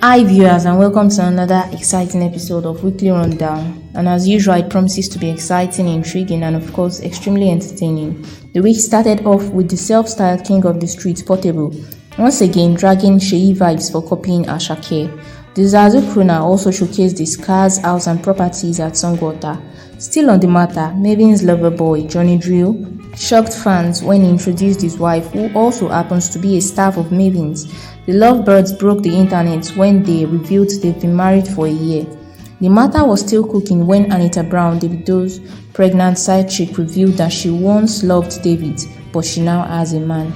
Hi viewers, and welcome to another exciting episode of Weekly Rundown. And as usual, it promises to be exciting, intriguing, and of course extremely entertaining. The week started off with the self-styled king of the streets, Portable, once again dragging Seyi Vibez for copying Asake. The Zazu crooner also showcased his cars, house and properties at Songwater. Still on the matter, Maven's lover boy, Drille, shocked fans when he introduced his wife, who also happens to be a staff of Maven's. The lovebirds broke the internet when they revealed they've been married for a year. The matter was still cooking when Anita Brown, Davido's pregnant side chick, revealed that she once loved David, but she now has a man.